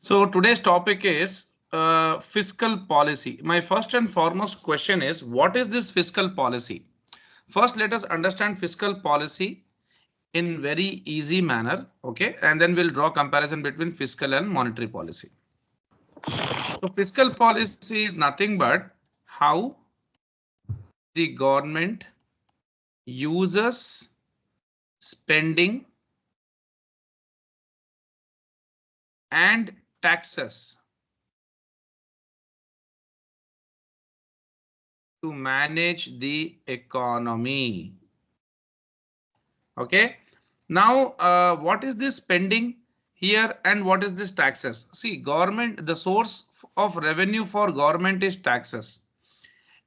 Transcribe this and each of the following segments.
So today's topic is fiscal policy. My first and foremost question is, what is this fiscal policy? First, let us understand fiscal policy in very easy manner. Okay, and then we'll draw comparison between fiscal and monetary policy. So fiscal policy is nothing but how the government uses spending and taxes to manage the economy. Okay. Now, what is this spending here and what is this taxes? See, government, the source of revenue for government is taxes.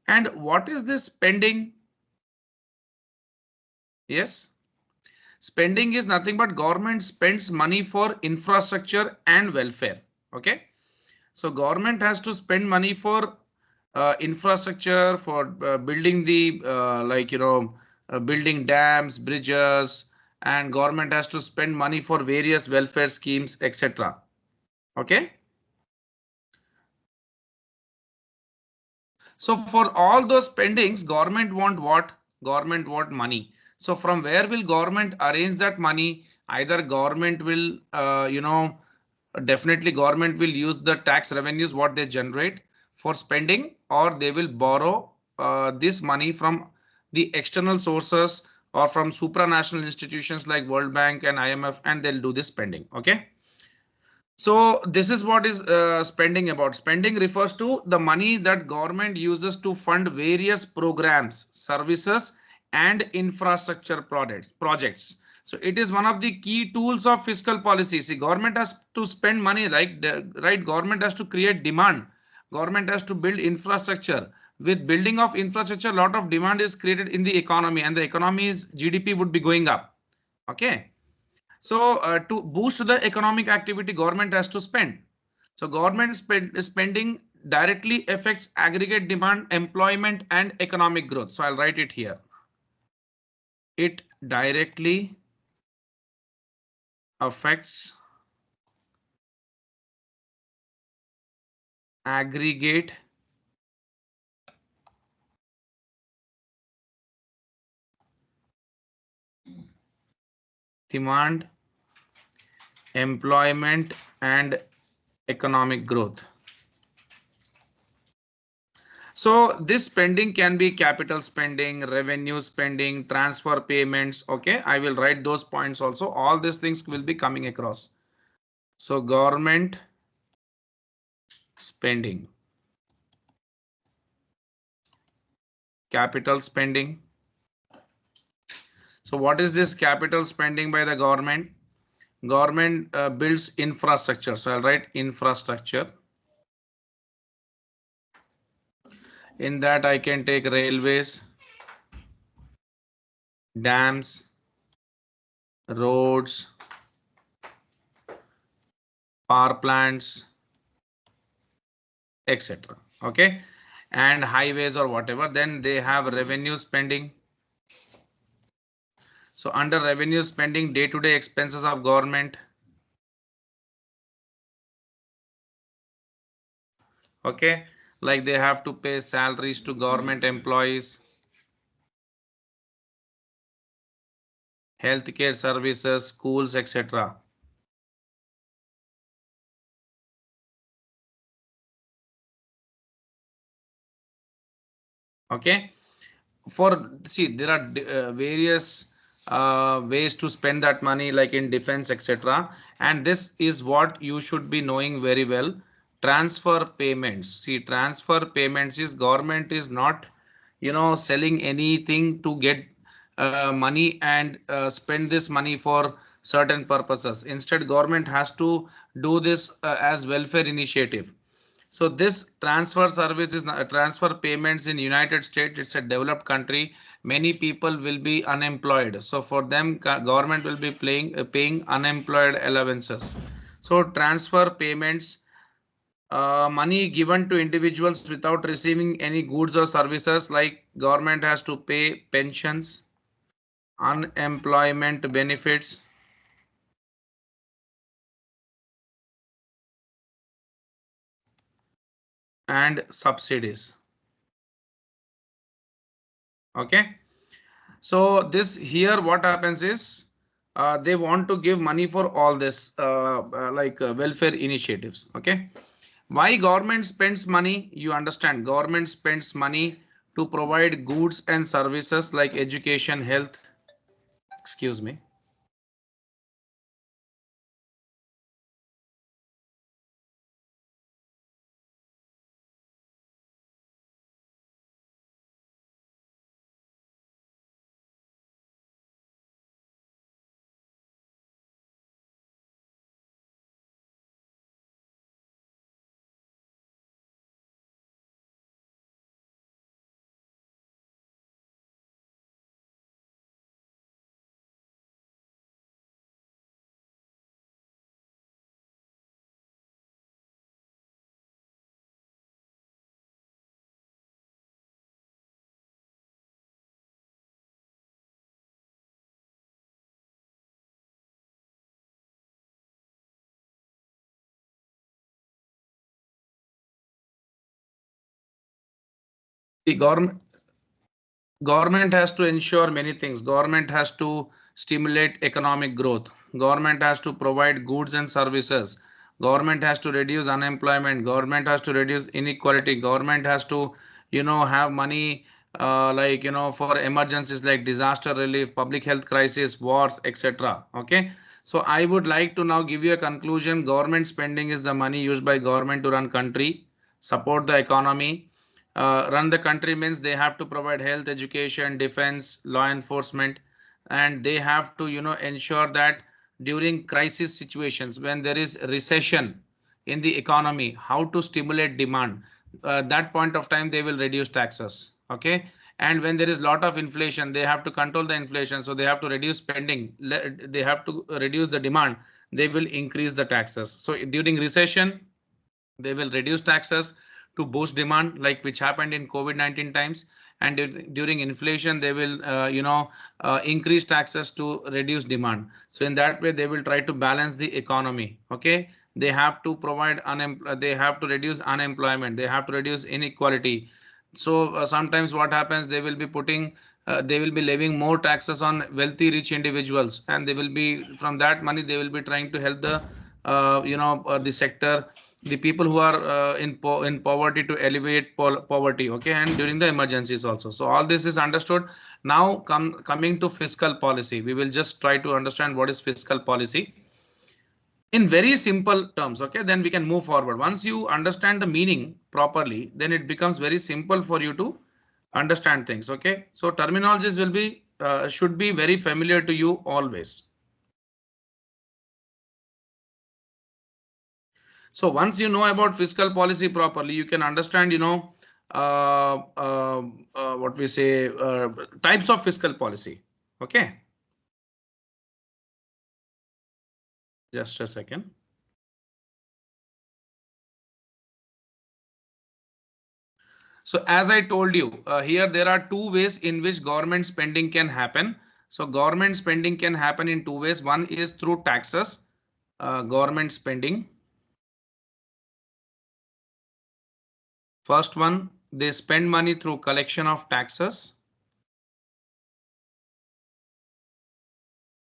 And what is this spending? Yes. Spending is nothing but government spends money for infrastructure and welfare. Okay. So government has to spend money for infrastructure, for building the building dams, bridges, and government has to spend money for various welfare schemes, etc. Okay. So for all those spendings, government want what? Government want money. So from where will government arrange that money? Either government will, definitely government will use the tax revenues what they generate for spending, or they will borrow this money from the external sources or from supranational institutions like World Bank and IMF, and they'll do this spending. Okay. So this is what is spending about. Spending refers to the money that government uses to fund various programs, services, and infrastructure projects. So it is one of the key tools of fiscal policy. See, government has to spend money, like right. Government has to create demand. Government has to build infrastructure. With building of infrastructure, a lot of demand is created in the economy, and the economy's GDP would be going up. Okay. So to boost the economic activity, government has to spend. So government spending directly affects aggregate demand, employment, and economic growth. So I'll write it here. It directly affects aggregate demand, employment, and economic growth. So this spending can be capital spending, revenue spending, transfer payments. Okay, I will write those points also. All these things will be coming across. So government spending, capital spending. So what is this capital spending by the government? Government builds infrastructure. So I'll write infrastructure. In that I can take railways, dams, roads, power plants, etc. Okay, and highways or whatever. Then they have revenue spending. So under revenue spending, day-to-day expenses of government. Okay, like they have to pay salaries to government employees, healthcare services, schools, etc. Okay, for see there are various ways to spend that money, like in defense, etc. And this is what you should be knowing very well. Transfer payments. See, transfer payments is government is not, selling anything to get money and spend this money for certain purposes. Instead, government has to do this as welfare initiative. So this transfer service is transfer payments in United States. It's a developed country. Many people will be unemployed. So for them, government will be paying unemployed allowances. So transfer payments, money given to individuals without receiving any goods or services, like government has to pay pensions, unemployment benefits, and subsidies. Okay. So this here what happens is they want to give money for all this welfare initiatives. Okay. Why government spends money? You understand, government spends money to provide goods and services like education, health. Excuse me. The government has to ensure many things. Government has to stimulate economic growth. Government has to provide goods and services. Government has to reduce unemployment. Government has to reduce inequality. Government has to, have money for emergencies like disaster relief, public health crisis, wars, etc. Okay. So I would like to now give you a conclusion. Government spending is the money used by government to run country, support the economy. Run the country means they have to provide health, education, defense, law enforcement, and they have to ensure that during crisis situations when there is recession in the economy, how to stimulate demand. That point of time they will reduce taxes. Okay. And when there is lot of inflation, they have to control the inflation, so they have to reduce spending, they have to reduce the demand, they will increase the taxes. So during recession they will reduce taxes to boost demand, like which happened in COVID-19 times. And during inflation they will increase taxes to reduce demand. So in that way they will try to balance the economy. Okay. They have to provide they have to reduce unemployment, they have to reduce inequality. So sometimes what happens, they will be putting they will be levying more taxes on wealthy rich individuals, and they will be, from that money they will be trying to help the the sector, the people who are in poverty, to elevate poverty. Okay. And during the emergencies also. So all this is understood. Now coming to fiscal policy, we will just try to understand what is fiscal policy in very simple terms. Okay. Then we can move forward. Once you understand the meaning properly, then it becomes very simple for you to understand things. Okay. So terminologies will be should be very familiar to you always. So once you know about fiscal policy properly, you can understand, what we say, types of fiscal policy. Okay. Just a second. So as I told you, here there are two ways in which government spending can happen. So government spending can happen in two ways. One is through taxes, government spending. First one, they spend money through collection of taxes.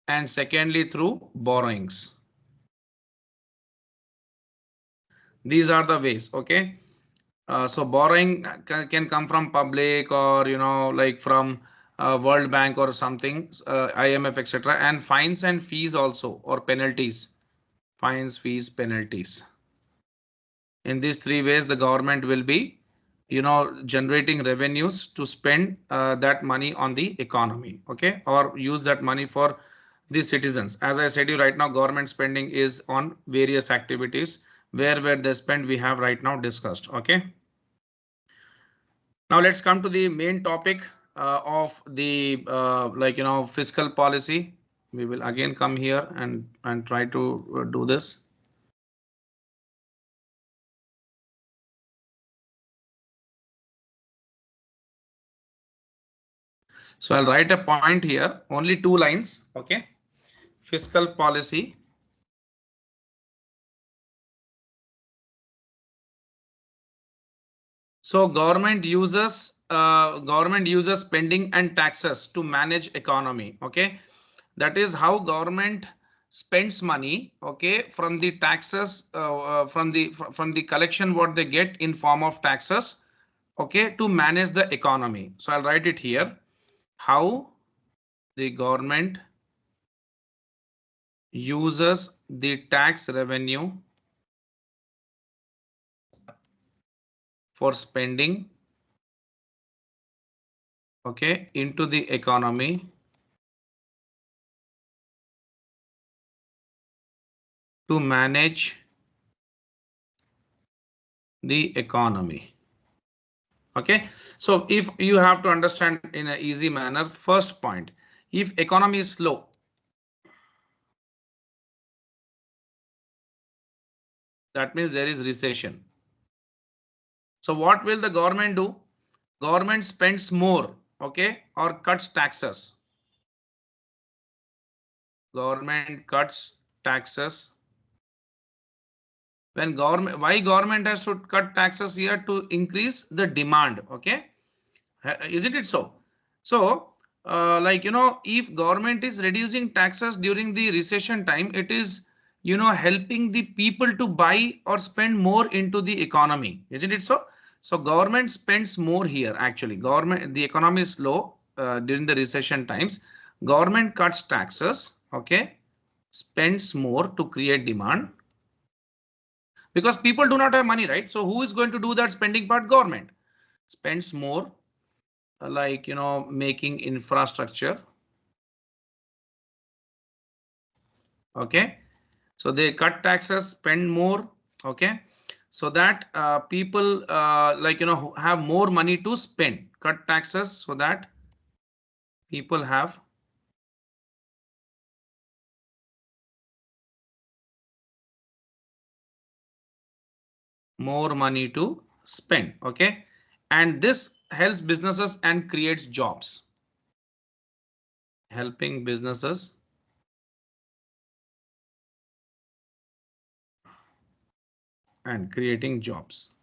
And secondly, through borrowings. These are the ways. Okay. So borrowing can come from public, or like from World Bank or something, IMF, etc. And fines and fees also, or penalties. Fines, fees, penalties. In these three ways the government will be generating revenues to spend that money on the economy. Okay. Or use that money for the citizens. As I said you, right now government spending is on various activities. Where they spend, we have right now discussed. Okay. Now let's come to the main topic of the fiscal policy. We will again come here and try to do this. So I'll write a point here, only 2 lines. Okay. Fiscal policy So government uses spending and taxes to manage economy. Okay, that is how government spends money. Okay, from the taxes, from the collection what they get in form of taxes. Okay, to manage the economy. So I'll write it here. How the government uses the tax revenue for spending, okay, into the economy to manage the economy. Okay, so if you have to understand in an easy manner, first point, if economy is slow, that means there is recession. So what will the government do? Government spends more, okay, or cuts taxes. Government cuts taxes. When government, why government has to cut taxes here? To increase the demand. Okay, isn't it so? So like, if government is reducing taxes during the recession time, it is, helping the people to buy or spend more into the economy, isn't it so? So government spends more here. Actually, government, the economy is slow during the recession times. Government cuts taxes, okay, spends more to create demand, because people do not have money, right? So who is going to do that spending part? Government spends more, like, making infrastructure. Okay, so they cut taxes, spend more. Okay, so that people like, have more money to spend. Cut taxes so that people have more money to spend. Okay, and this helps businesses and creates jobs. Helping businesses and creating jobs.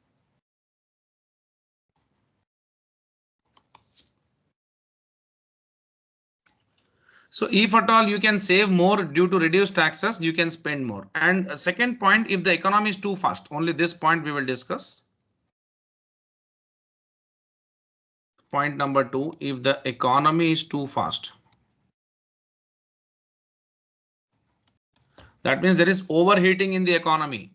So if at all you can save more due to reduced taxes, you can spend more. And second point, if the economy is too fast, only this point we will discuss. Point number 2, if the economy is too fast, that means there is overheating in the economy.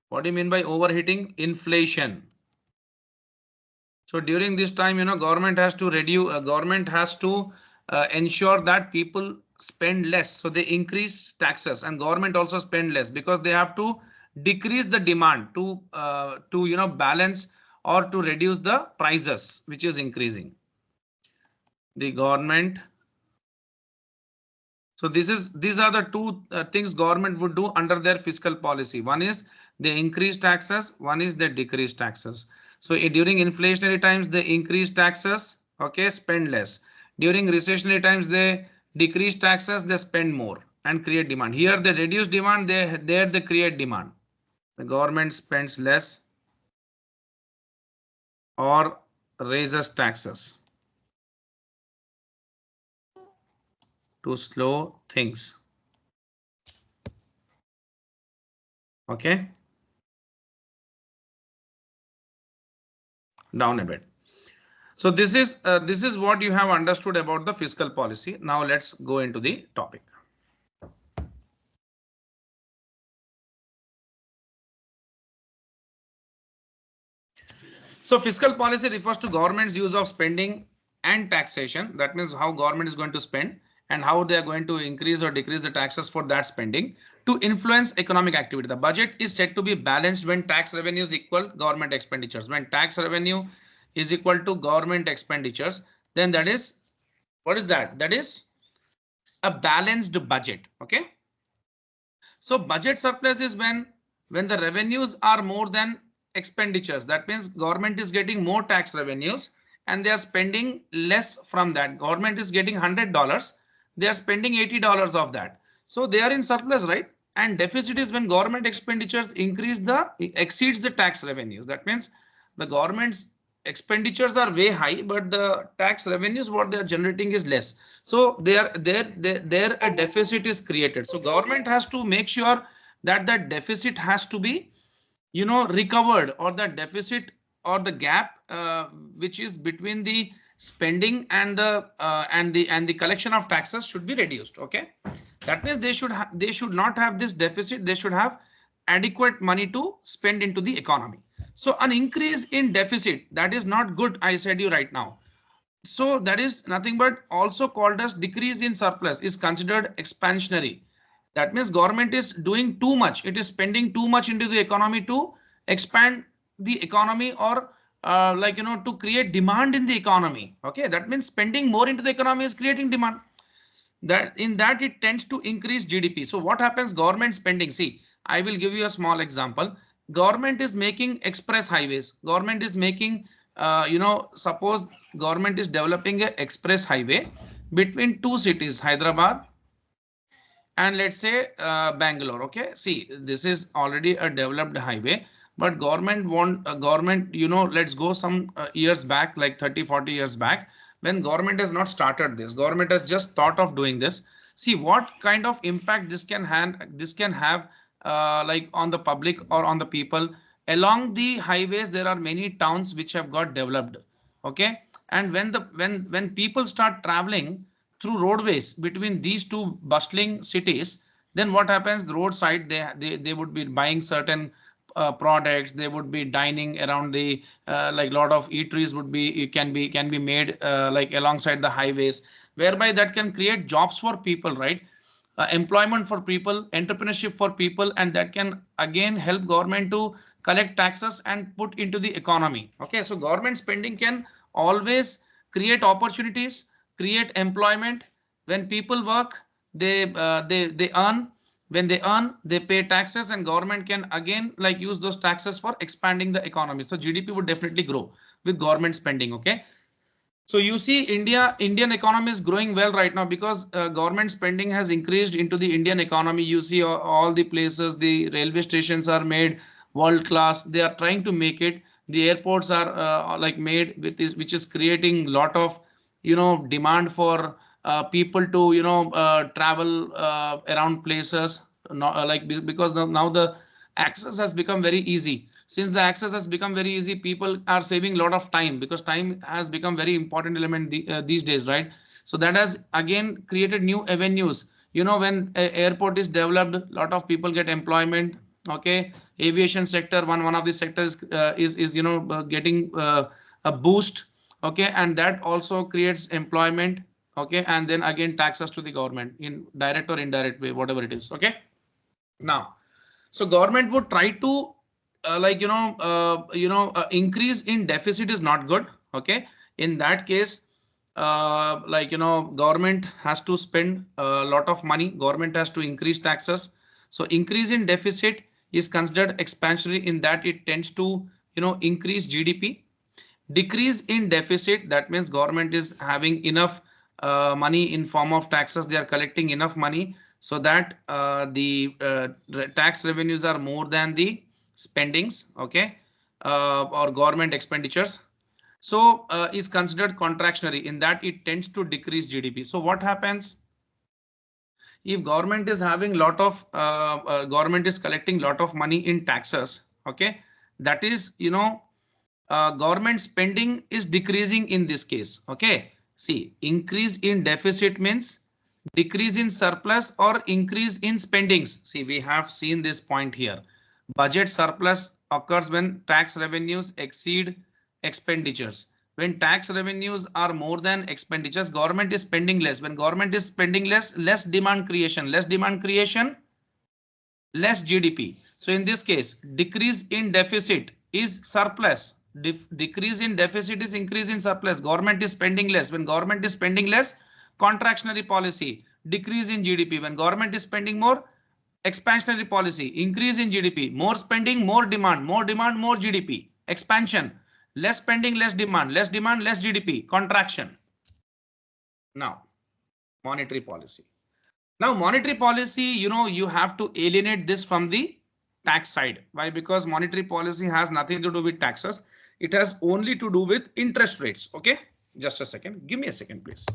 What do you mean by overheating? Inflation. So during this time, government has to reduce, government has to ensure that people spend less. So they increase taxes, and government also spend less because they have to decrease the demand to balance or to reduce the prices which is increasing. The government. So these are the two things government would do under their fiscal policy. One is they increase taxes, one is they decrease taxes. So during inflationary times they increase taxes, okay, spend less. During recessionary times they decrease taxes, they spend more and create demand. Here they reduce demand, they create demand. The government spends less or raises taxes to slow things. Okay, down a bit. So this is what you have understood about the fiscal policy. Now let's go into the topic. So fiscal policy refers to government's use of spending and taxation. That means how government is going to spend and how they are going to increase or decrease the taxes for that spending to influence economic activity. The budget is said to be balanced when tax revenues equal government expenditures. When tax revenue is equal to government expenditures, then that is, what is that? That is a balanced budget. Okay. So budget surplus is when the revenues are more than expenditures. That means government is getting more tax revenues and they are spending less from that. Government is getting $100. They are spending $80 of that. So they are in surplus, right? And deficit is when government expenditures exceeds the tax revenues. That means the government's expenditures are way high, but the tax revenues what they are generating is less. So there a deficit is created. So government has to make sure that that deficit has to be, recovered, or the deficit or the gap which is between the spending and the collection of taxes should be reduced. Okay, that means they should not have this deficit. They should have adequate money to spend into the economy. So an increase in deficit, that is not good. I said you right now. So that is nothing but also called as decrease in surplus is considered expansionary. That means government is doing too much. It is spending too much into the economy to expand the economy, or to create demand in the economy. Okay, that means spending more into the economy is creating demand. That it tends to increase GDP. So what happens? Government spending. See, I will give you a small example. Government is making express highways. Government is making, suppose government is developing an express highway between two cities, Hyderabad and let's say Bangalore. Okay, see, this is already a developed highway, but government, let's go some years back, like 30-40 years back, when government has not started this. Government has just thought of doing this. See what kind of impact this can have like on the public or on the people. Along the highways there are many towns which have got developed. Okay, and when people start traveling through roadways between these two bustling cities, then what happens? The roadside, they would be buying certain products. They would be dining around the like lot of eateries would be can be made like alongside the highways, whereby that can create jobs for people, right? Employment for people, entrepreneurship for people, and that can again help government to collect taxes and put into the economy. Okay, so government spending can always create opportunities, create employment. When people work, they earn. When they earn, they pay taxes, and government can again like use those taxes for expanding the economy. So GDP would definitely grow with government spending. Okay, so you see Indian economy is growing well right now because government spending has increased into the Indian economy. You see all the places, the railway stations are made world class. They are trying to make it. The airports are like made with this, which is creating lot of, demand for people to, travel around places. Like because now the access has become very easy. Since the access has become very easy, people are saving a lot of time, because time has become very important element these days, right? So that has again created new avenues. When airport is developed, a lot of people get employment. Okay, aviation sector, one of the sectors is getting a boost. Okay, and that also creates employment. Okay, and then again taxes to the government in direct or indirect way, whatever it is. Okay, now, so government would try to increase in deficit is not good. Okay, in that case, government has to spend a lot of money. Government has to increase taxes. So increase in deficit is considered expansionary, in that it tends to increase GDP. Decrease in deficit, that means government is having enough money in form of taxes. They are collecting enough money so that the tax revenues are more than the spendings. Okay, or government expenditures. So is considered contractionary, in that it tends to decrease GDP. So what happens if government is having lot of government is collecting lot of money in taxes? Okay, that is government spending is decreasing in this case. Okay, see, increase in deficit means decrease in surplus or increase in spendings. See, we have seen this point here. Budget surplus occurs when tax revenues exceed expenditures. When tax revenues are more than expenditures, government is spending less. When government is spending less demand creation, less GDP. So in this case, decrease in deficit is surplus. Decrease in deficit is increase in surplus. Government is spending less. When government is spending less, contractionary policy, decrease in GDP. When government is spending more, expansionary policy, increase in GDP. More spending, more demand, more GDP. Expansion, less spending, less demand, less GDP. Contraction. Now, monetary policy. Now, monetary policy, you have to alienate this from the tax side. Why? Because monetary policy has nothing to do with taxes. It has only to do with interest rates. Okay, just a second. Give me a second, please.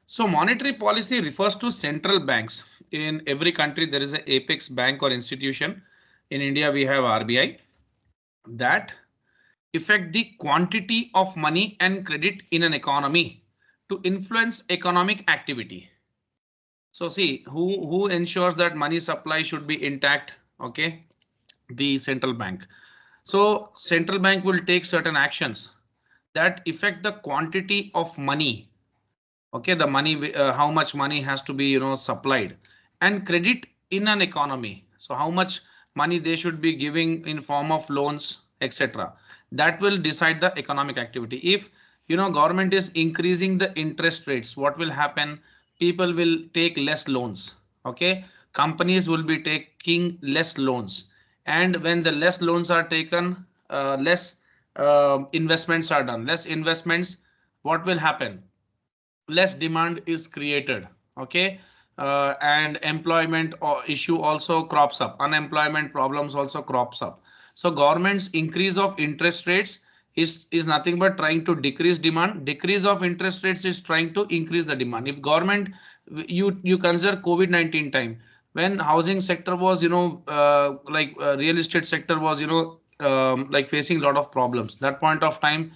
So monetary policy refers to central banks. In every country, there is an apex bank or institution. In India, we have RBI that affect the quantity of money and credit in an economy to influence economic activity. So see, who ensures that money supply should be intact? Okay, the central bank. So central bank will take certain actions that affect the quantity of money. Okay, the money, how much money has to be, supplied, and credit in an economy. So how much money they should be giving in form of loans, etc. That will decide the economic activity. If government is increasing the interest rates, what will happen? People will take less loans. Okay, companies will be taking less loans, and when the less loans are taken, less investments are done. Less investments, what will happen? Less demand is created. Okay, and employment or issue also crops up, unemployment problems also crops up. So government's increase of interest rates is nothing but trying to decrease demand. Decrease of interest rates is trying to increase the demand. If government, you consider COVID-19 time, when housing sector was, real estate sector was, like facing a lot of problems. That point of time,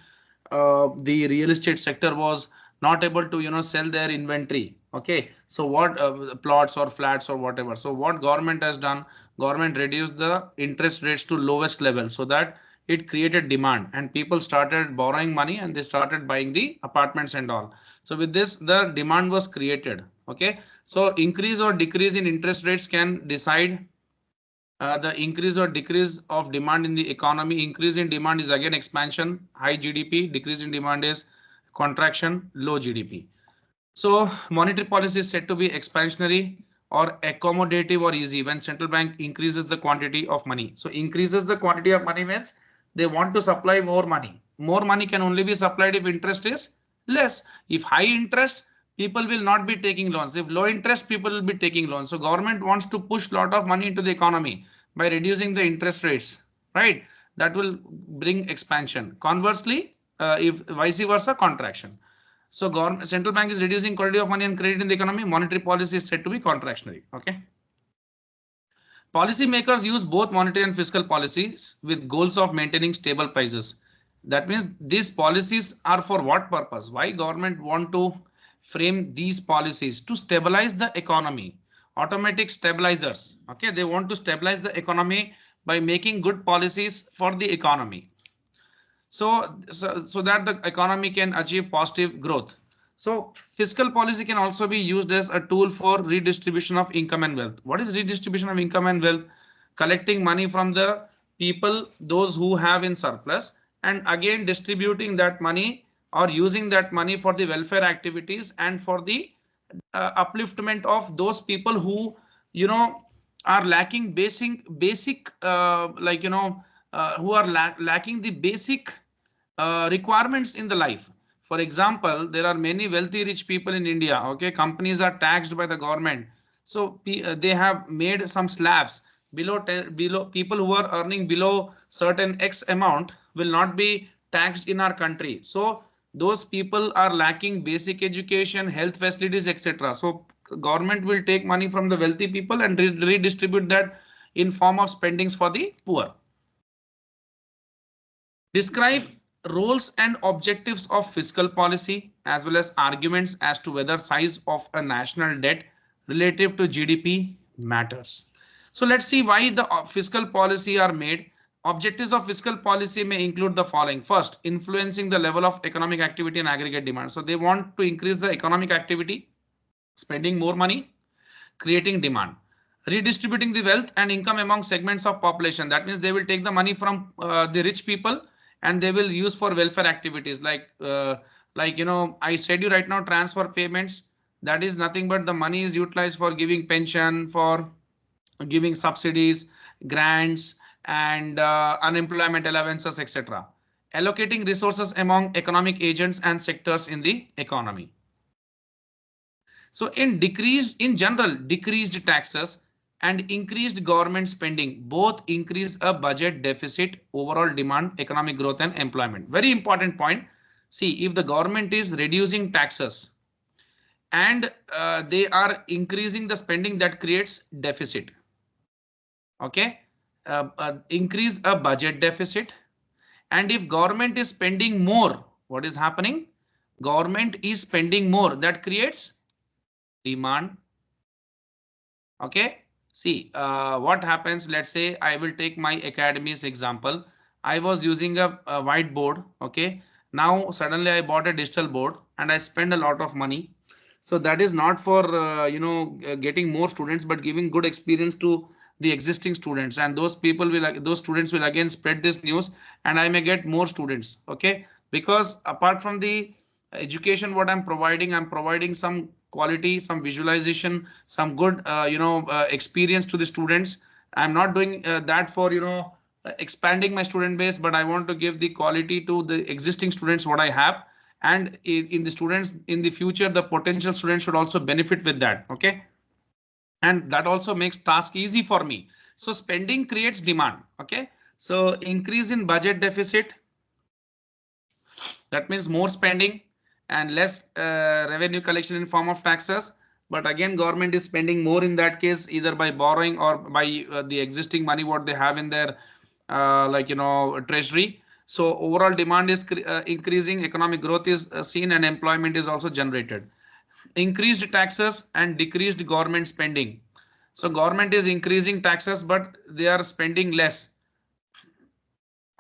the real estate sector was not able to sell their inventory. Okay, so what, plots or flats or whatever. So what government has done? Government reduced the interest rates to lowest level, so that it created demand and people started borrowing money and they started buying the apartments and all. So with this, the demand was created. Okay, so increase or decrease in interest rates can decide the increase or decrease of demand in the economy. Increase in demand is again expansion, high GDP. Decrease in demand is contraction, low GDP. So monetary policy is said to be expansionary or accommodative or easy when central bank increases the quantity of money. So increases the quantity of money means they want to supply more money. More money can only be supplied if interest is less. If high interest, people will not be taking loans. If low interest, people will be taking loans. So government wants to push lot of money into the economy by reducing the interest rates, right? That will bring expansion. Conversely, if vice versa, contraction. So government, central bank is reducing quantity of money and credit in the economy. Monetary policy is said to be contractionary. Okay. Policymakers use both monetary and fiscal policies with goals of maintaining stable prices. That means these policies are for what purpose? Why government want to frame these policies? To stabilize the economy. Automatic stabilizers. Okay, they want to stabilize the economy by making good policies for the economy. So that the economy can achieve positive growth. So fiscal policy can also be used as a tool for redistribution of income and wealth. What is redistribution of income and wealth? Collecting money from the people, those who have in surplus, and again distributing that money or using that money for the welfare activities and for the upliftment of those people who are lacking basic who are lacking the basic requirements in the life. For example, there are many wealthy rich people in India. Okay, companies are taxed by the government. So they have made some slabs below people who are earning below certain X amount will not be taxed in our country. So those people are lacking basic education, health facilities, etc. So government will take money from the wealthy people and redistribute that in form of spendings for the poor. Describe roles and objectives of fiscal policy as well as arguments as to whether size of a national debt relative to GDP matters. So let's see why the fiscal policy are made. Objectives of fiscal policy may include the following. First, influencing the level of economic activity and aggregate demand. So they want to increase the economic activity, spending more money, creating demand, redistributing the wealth and income among segments of population. That means they will take the money from the rich people and they will use for welfare activities like I said you right now, transfer payments. That is nothing but the money is utilized for giving pension, for giving subsidies, grants, and unemployment allowances, etc. Allocating resources among economic agents and sectors in the economy. So in general, decreased taxes and increased government spending both increase a budget deficit, overall demand, economic growth and employment. Very important point. See, if the government is reducing taxes and they are increasing the spending, that creates deficit. Okay, increase a budget deficit. And if government is spending more, what is happening? Government is spending more, that creates demand. Okay, see what happens. Let's say I will take my academy's example. I was using a whiteboard. Okay, now suddenly I bought a digital board and I spend a lot of money. So that is not for getting more students, but giving good experience to the existing students, and those students will again spread this news and I may get more students. Okay, because apart from the education what I'm providing some quality, some visualization, some good experience to the students. I'm not doing that for expanding my student base, but I want to give the quality to the existing students what I have, and in the students in the future, the potential students should also benefit with that. Okay, and that also makes task easy for me. So spending creates demand. Okay, so increase in budget deficit, that means more spending and less revenue collection in form of taxes. But again, government is spending more in that case, either by borrowing or by the existing money what they have in their treasury. So overall demand is increasing, economic growth is seen, and employment is also generated. Increased taxes and decreased government spending. So government is increasing taxes, but they are spending less.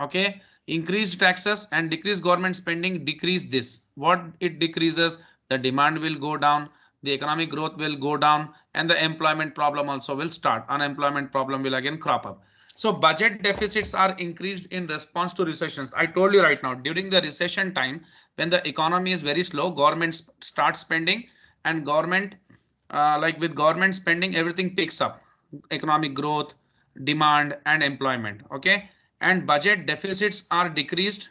Okay, increased taxes and decreased government spending decrease this. What it decreases? The demand will go down, the economic growth will go down, and the employment problem also will start. Unemployment problem will again crop up. So budget deficits are increased in response to recessions. I told you right now, during the recession time, when the economy is very slow, government starts spending, and government with government spending, everything picks up. Economic growth, demand and employment. Okay, and budget deficits are decreased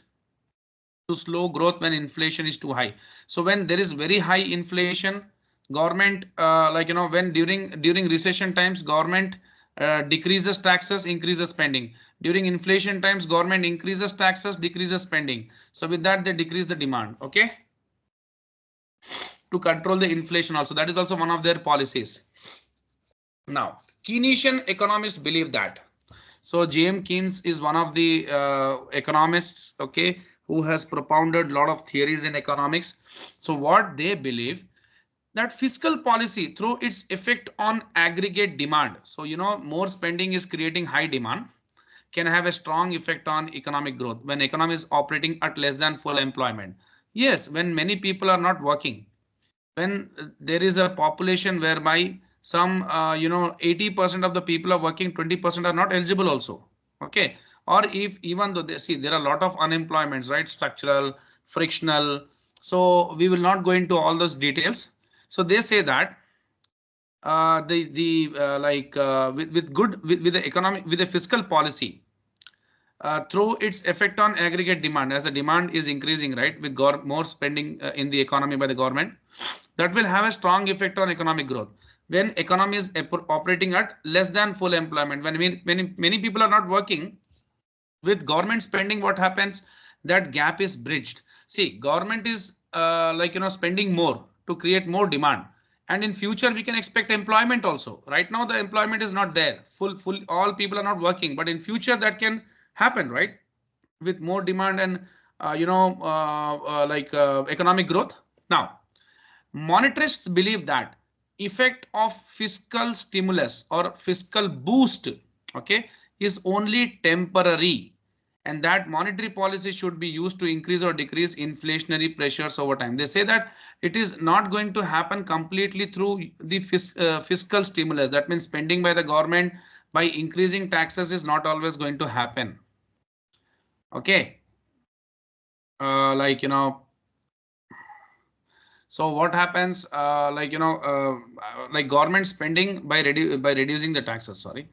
to slow growth when inflation is too high. So when there is very high inflation, government when during recession times, government decreases taxes, increases spending. During inflation times, government increases taxes, decreases spending. So with that, they decrease the demand. Okay, to control the inflation also. That is also one of their policies. Now, Keynesian economists believe that. So J.M. Keynes is one of the economists, okay, who has propounded a lot of theories in economics. So what they believe, that fiscal policy through its effect on aggregate demand. So more spending is creating high demand, can have a strong effect on economic growth when economy is operating at less than full employment. Yes, when many people are not working, when there is a population whereby some 80% of the people are working, 20% are not eligible also. Okay, or if even though they see there are a lot of unemployments, right, structural, frictional. So we will not go into all those details. So they say that with the fiscal policy through its effect on aggregate demand, as the demand is increasing, right, with more spending in the economy by the government, that will have a strong effect on economic growth. When economy is operating at less than full employment, when many people are not working, with government spending, what happens? That gap is bridged. See, government is spending more to create more demand. And in future, we can expect employment also. Right now, the employment is not there. Full, all people are not working. But in future, that can happen, right? With more demand and economic growth. Now, monetarists believe that effect of fiscal stimulus or fiscal boost, okay, is only temporary, and that monetary policy should be used to increase or decrease inflationary pressures over time. They say that it is not going to happen completely through the fiscal stimulus. That means spending by the government by increasing taxes is not always going to happen. Okay. So what happens, like government spending by reducing the taxes. Sorry,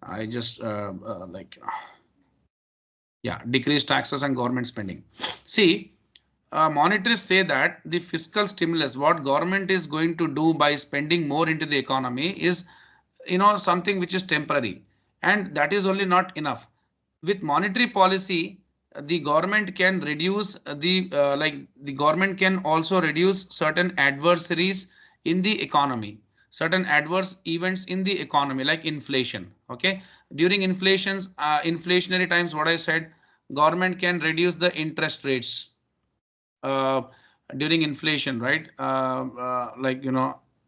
I just decrease taxes and government spending. See, monetarists say that the fiscal stimulus, what government is going to do by spending more into the economy, is something which is temporary, and that is only not enough. With monetary policy, the government can reduce the government can also reduce certain adversaries in the economy, certain adverse events in the economy like inflation. Okay, during inflationary times, what I said, government can reduce the interest rates uh, during inflation, right?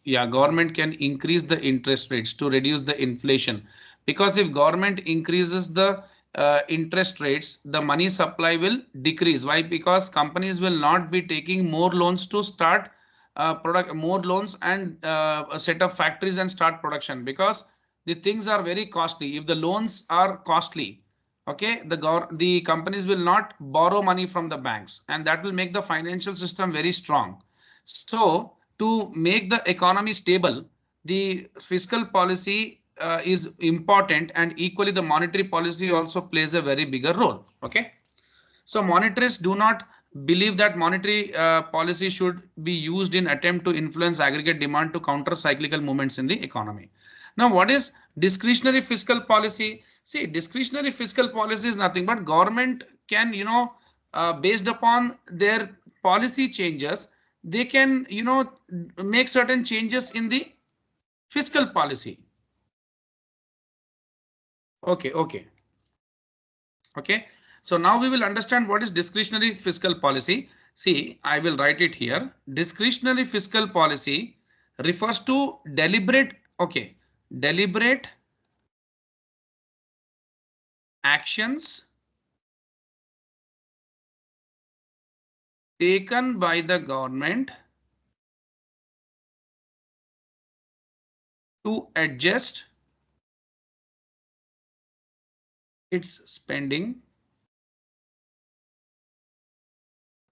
Government can increase the interest rates to reduce the inflation, because if government increases the interest rates, the money supply will decrease. Why? Because companies will not be taking more loans to start more loans and set up factories and start production, because the things are very costly. If the loans are costly, okay, the companies will not borrow money from the banks, and that will make the financial system very strong. So to make the economy stable, the fiscal policy is important, and equally the monetary policy also plays a very bigger role. Okay. So monetarists do not believe that monetary policy should be used in attempt to influence aggregate demand to counter cyclical movements in the economy. Now, what is discretionary fiscal policy? See, discretionary fiscal policy is nothing but government can, based upon their policy changes, they can, make certain changes in the fiscal policy. Okay. So now we will understand what is discretionary fiscal policy. See, I will write it here. Discretionary fiscal policy refers to deliberate actions taken by the government to adjust its spending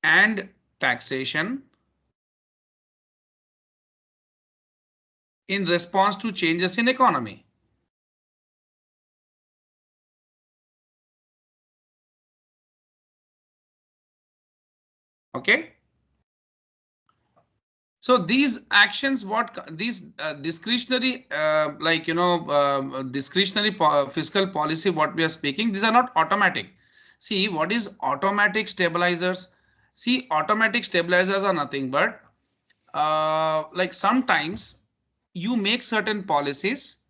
and taxation in response to changes in economy. Okay. So these actions, these discretionary, discretionary fiscal policy, what we are speaking, these are not automatic. See, what is automatic stabilizers? See, automatic stabilizers are nothing but like sometimes you make certain policies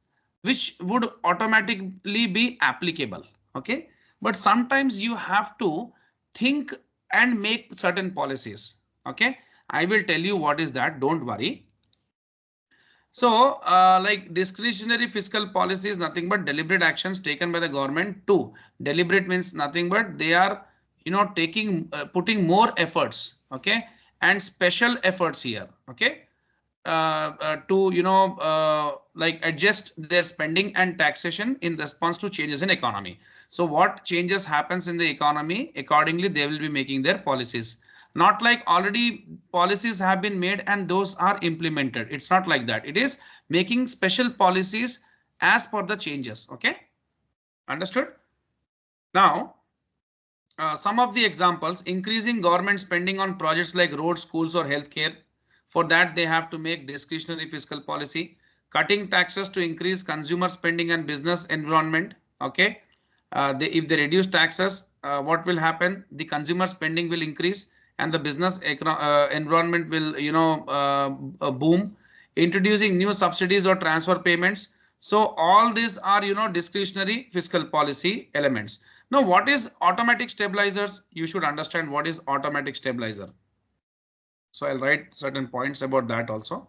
which would automatically be applicable. Okay, but sometimes you have to think and make certain policies. Okay, I will tell you what is that, don't worry. So like discretionary fiscal policy is nothing but deliberate actions taken by the government to, deliberate means nothing but they are taking putting more efforts, okay, and special efforts here, okay, to like adjust their spending and taxation in response to changes in economy. So what changes happens in the economy, accordingly they will be making their policies. Not like already policies have been made and those are implemented. It's not like that. It is making special policies as per the changes. Okay, understood? Now some of the examples: increasing government spending on projects like roads, schools or healthcare. For that they have to make discretionary fiscal policy. Cutting taxes to increase consumer spending and business environment. Okay, if they reduce taxes, what will happen? The consumer spending will increase and the business environment will, boom. Introducing new subsidies or transfer payments. So all these are, discretionary fiscal policy elements. Now, what is automatic stabilizers? You should understand what is automatic stabilizer. So I'll write certain points about that also.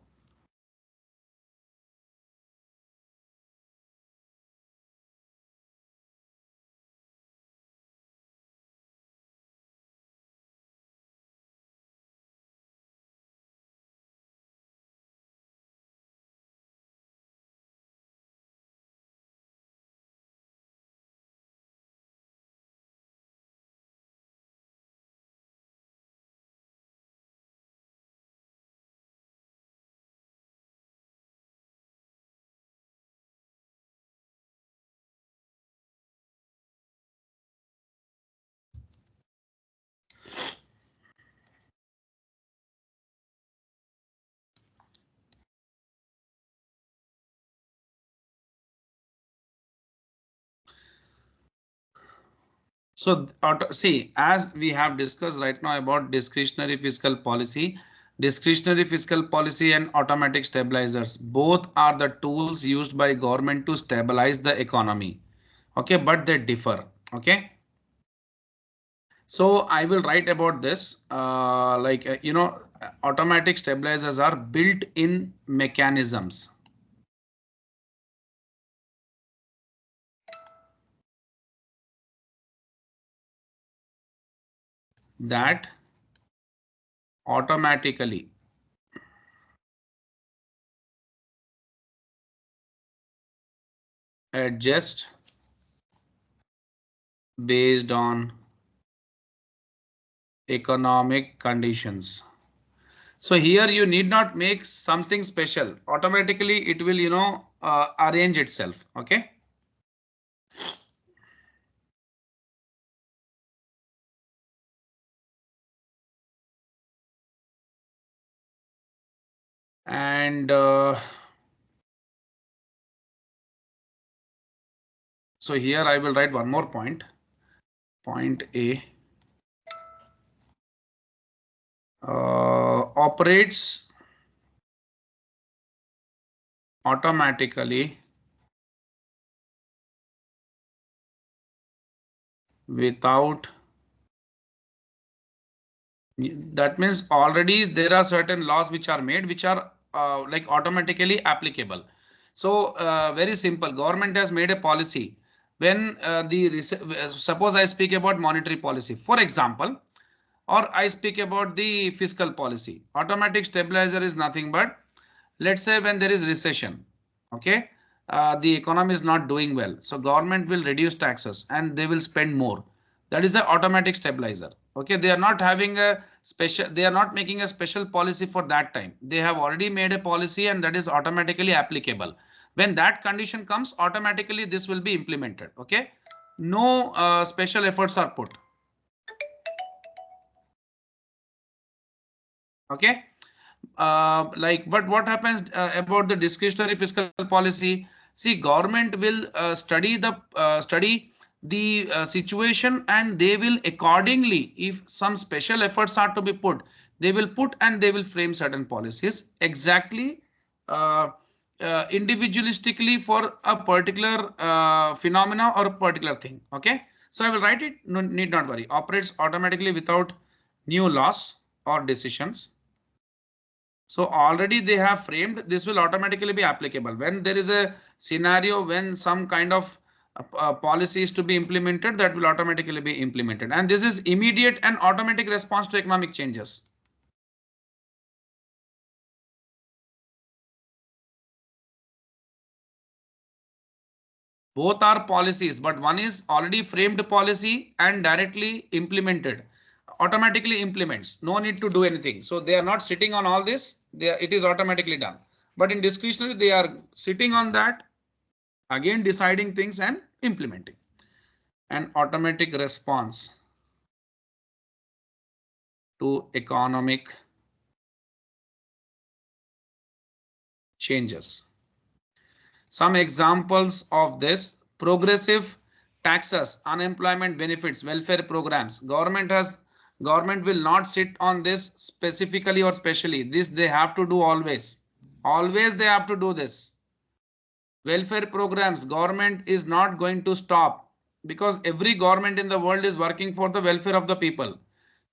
So see, as we have discussed right now about discretionary fiscal policy and automatic stabilizers, both are the tools used by government to stabilize the economy. Okay, but they differ. Okay. So I will write about this, automatic stabilizers are built-in mechanisms that automatically adjust based on economic conditions. So here you need not make something special. Automatically it will, arrange itself. Okay. And so here I will write one more point. Point A. Operates automatically without, that means already there are certain laws which are made which are like automatically applicable. So very simple, government has made a policy. When suppose I speak about monetary policy, for example, or I speak about the fiscal policy, automatic stabilizer is nothing but, let's say when there is recession, okay, the economy is not doing well, so government will reduce taxes and they will spend more. That is the automatic stabilizer. Okay, they are not having a special, they are not making a special policy for that time. They have already made a policy and that is automatically applicable. When that condition comes, automatically this will be implemented. Okay, no special efforts are put. Okay. But what happens about the discretionary fiscal policy? See, government will study the situation, and they will accordingly, if some special efforts are to be put, they will put and they will frame certain policies exactly uh, individualistically for a particular phenomena or a particular thing. Okay, so I will write it. No, need not worry. Operates automatically without new laws or decisions. So already they have framed, this will automatically be applicable. When there is a scenario when some kind of policy is to be implemented, that will automatically be implemented. And this is immediate and automatic response to economic changes. Both are policies, but one is already framed policy and directly implemented, automatically implements, no need to do anything. So they are not sitting on all this, it is automatically done. But in discretionary, they are sitting on that, again deciding things and implementing. An automatic response to economic changes. Some examples of this: progressive taxes, unemployment benefits, welfare programs. Government has Government will not sit on this specifically or specially. This they have to do always. Always they have to do this. Welfare programs, government is not going to stop because every government in the world is working for the welfare of the people.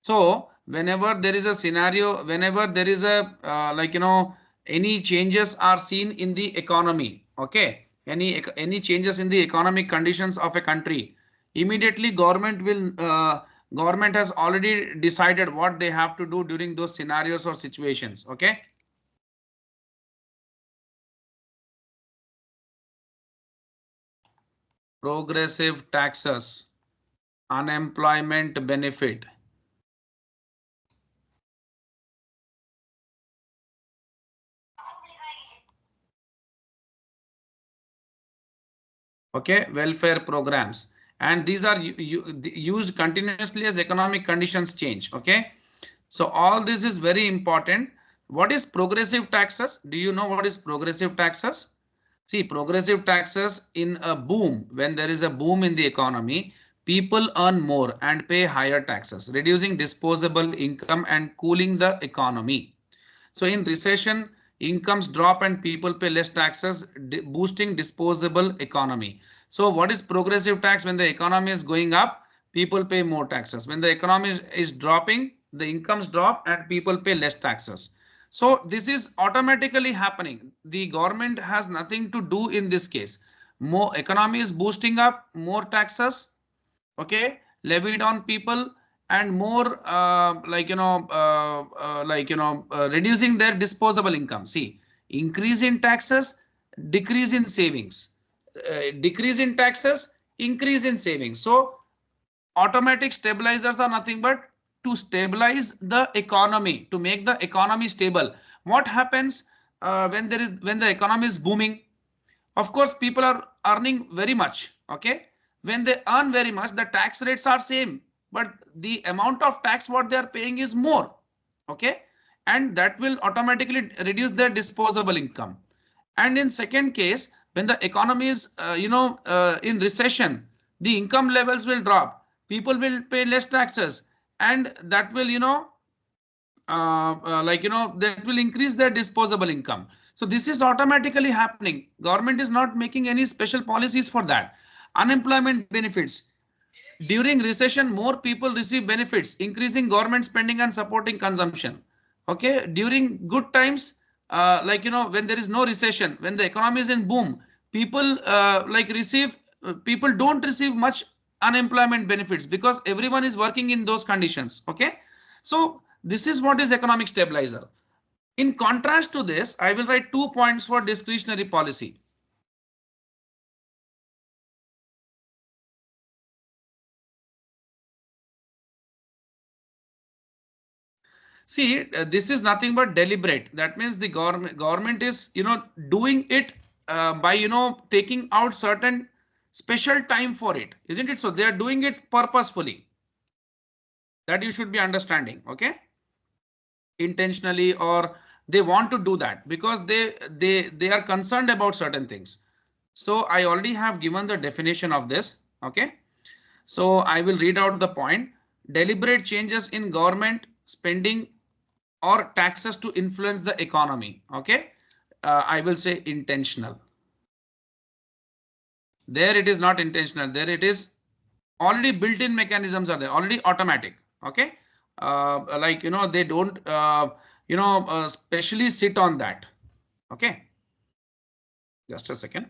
So whenever there is a scenario, whenever there is a any changes are seen in the economy, okay, any changes in the economic conditions of a country, immediately government has already decided what they have to do during those scenarios or situations. Okay. Progressive taxes, unemployment benefit. Okay, welfare programs, and these are used continuously as economic conditions change. Okay, so all this is very important. What is progressive taxes? Do you know what is progressive taxes? See, progressive taxes in a boom, when there is a boom in the economy, people earn more and pay higher taxes, reducing disposable income and cooling the economy. So in recession, incomes drop and people pay less taxes, boosting disposable economy. So what is progressive tax? When the economy is going up, people pay more taxes. When the economy is dropping, the incomes drop and people pay less taxes. So this is automatically happening. The government has nothing to do in this case. More economy is boosting up, more taxes, okay, levied on people, and more reducing their disposable income. See, increase in taxes, decrease in savings, decrease in taxes, increase in savings. So automatic stabilizers are nothing but to stabilize the economy, to make the economy stable. What happens when the economy is booming? Of course, people are earning very much. Okay, when they earn very much, the tax rates are same, but the amount of tax what they are paying is more. Okay, and that will automatically reduce their disposable income. And in second case, when the economy is in recession, the income levels will drop, people will pay less taxes, and that will that will increase their disposable income. So this is automatically happening. Government is not making any special policies for that. Unemployment benefits, during recession more people receive benefits, increasing government spending and supporting consumption. Okay, during good times, when there is no recession, when the economy is in boom, people people don't receive much unemployment benefits because everyone is working in those conditions. Okay, so this is what is economic stabilizer. In contrast to this, I will write 2 points for discretionary policy. See, this is nothing but deliberate. That means the government is, doing it by, taking out certain special time for it, isn't it? So they are doing it purposefully. That you should be understanding, okay? Intentionally, or they want to do that because they are concerned about certain things. So I already have given the definition of this, okay? So I will read out the point. Deliberate changes in government spending or taxes to influence the economy. Okay, I will say intentional. There it is not intentional. There it is already built-in mechanisms are there, already automatic. Okay, they don't specially sit on that. Okay, just a second.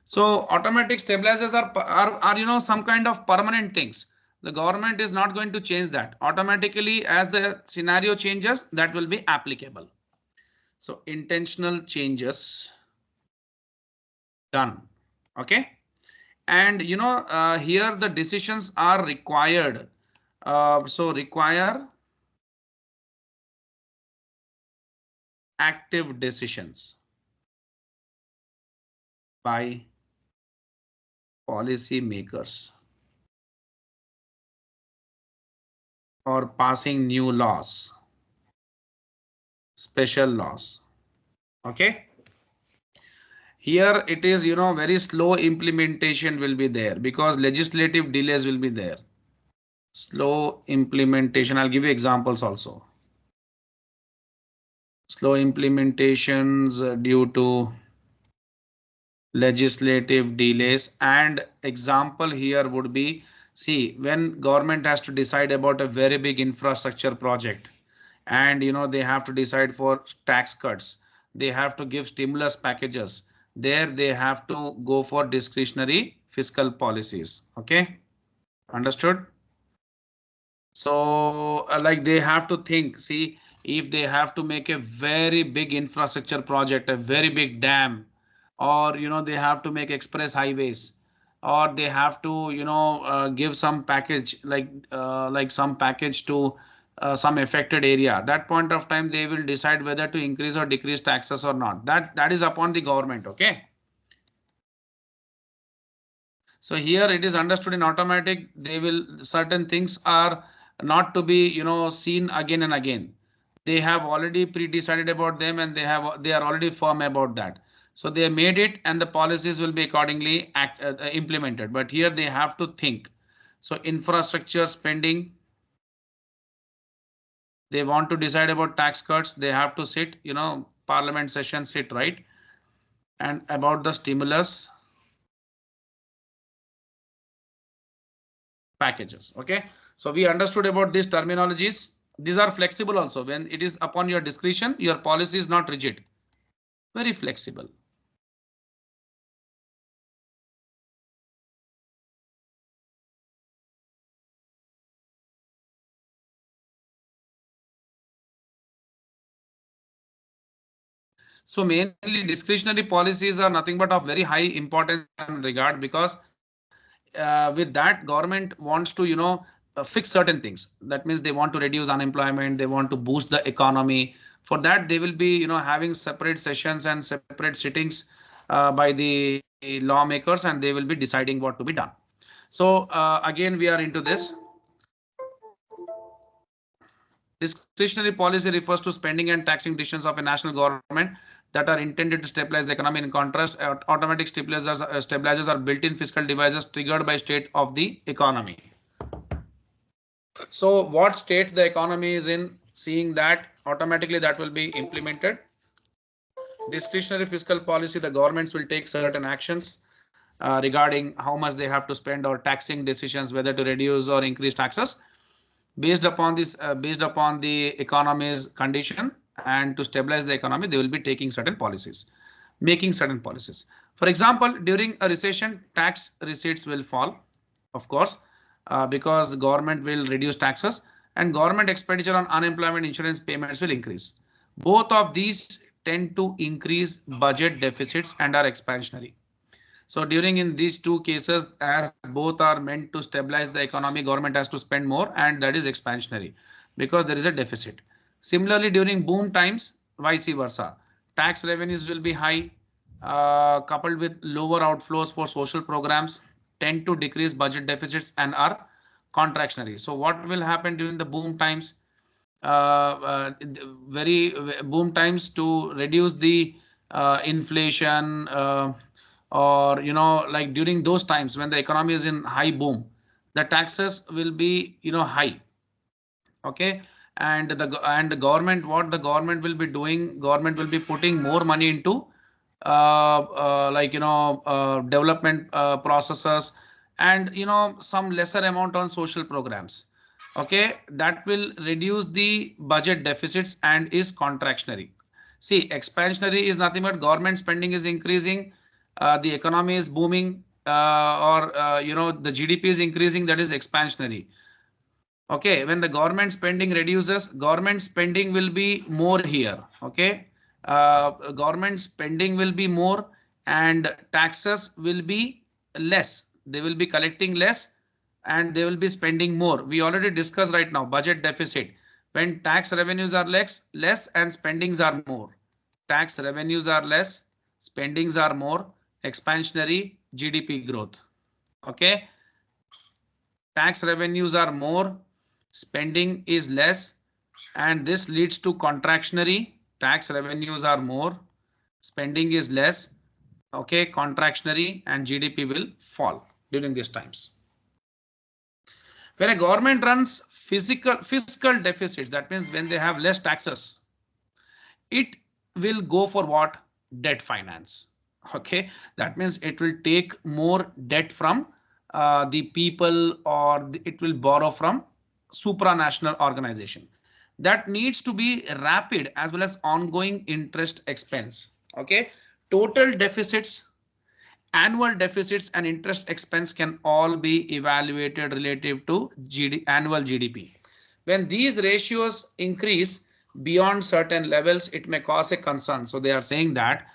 So automatic stabilizers are some kind of permanent things. The government is not going to change that. Automatically, as the scenario changes, that will be applicable. So intentional changes done. Okay, and here the decisions are required. So require active decisions by policy makers or passing new laws, special laws. Okay. Here it is, very slow implementation will be there because legislative delays will be there. Slow implementation. I'll give you examples also. Slow implementations due to legislative delays, and example here would be, see, when government has to decide about a very big infrastructure project, and they have to decide for tax cuts, they have to give stimulus packages, there they have to go for discretionary fiscal policies. Okay, understood? So like they have to think, see, if they have to make a very big infrastructure project, a very big dam, or they have to make express highways, or they have to give some package like some package to some affected area, that point of time they will decide whether to increase or decrease taxes or not. That is upon the government. Okay. So here it is understood in automatic, they will, certain things are not to be, seen again and again. They have already pre-decided about them, and they are already firm about that. So they made it, and the policies will be accordingly implemented. But here they have to think. So infrastructure spending, they want to decide about tax cuts, they have to sit, parliament session sit, right? And about the stimulus packages. Okay, so we understood about these terminologies. These are flexible also. When it is upon your discretion, your policy is not rigid, very flexible. So mainly discretionary policies are nothing but of very high importance and regard, because with that government wants to fix certain things. That means they want to reduce unemployment, they want to boost the economy. For that they will be having separate sessions and separate sittings by the lawmakers, and they will be deciding what to be done. So again we are into this. Discretionary policy refers to spending and taxing decisions of a national government that are intended to stabilize the economy. In contrast, automatic stabilizers are built-in fiscal devices triggered by state of the economy. So what state the economy is in, seeing that, automatically that will be implemented. Discretionary fiscal policy, the governments will take certain actions regarding how much they have to spend, or taxing decisions whether to reduce or increase taxes. Based upon this, based upon the economy's condition, and to stabilize the economy, they will be taking certain policies, making certain policies. For example, during a recession, tax receipts will fall, of course, because the government will reduce taxes, and government expenditure on unemployment insurance payments will increase. Both of these tend to increase budget deficits and are expansionary. So during in these two cases, as both are meant to stabilize the economy, government has to spend more, and that is expansionary because there is a deficit. Similarly, during boom times, vice versa, tax revenues will be high, coupled with lower outflows for social programs, tend to decrease budget deficits and are contractionary. So what will happen during the boom times? Very boom times, to reduce the inflation, or like during those times when the economy is in high boom, the taxes will be high. Okay, and the government, what the government will be doing, government will be putting more money into development processes, and some lesser amount on social programs. Okay, that will reduce the budget deficits and is contractionary. See, expansionary is nothing but government spending is increasing, the economy is booming, or the GDP is increasing, that is expansionary. Okay, when the government spending reduces, government spending will be more here. Okay, government spending will be more, and taxes will be less. They will be collecting less, and they will be spending more. We already discussed right now budget deficit. When tax revenues are less and spendings are more. Tax revenues are less, spendings are more, expansionary GDP growth. Okay, tax revenues are more, spending is less, and this leads to contractionary. Tax revenues are more, spending is less, okay, contractionary, and GDP will fall during these times. When a government runs fiscal deficits, that means when they have less taxes, it will go for what? Debt finance. Okay, that means it will take more debt from the people, or it will borrow from supranational organization. That needs to be rapid as well as ongoing interest expense. Okay, total deficits, annual deficits and interest expense can all be evaluated relative to annual GDP. When these ratios increase beyond certain levels, it may cause a concern. So they are saying that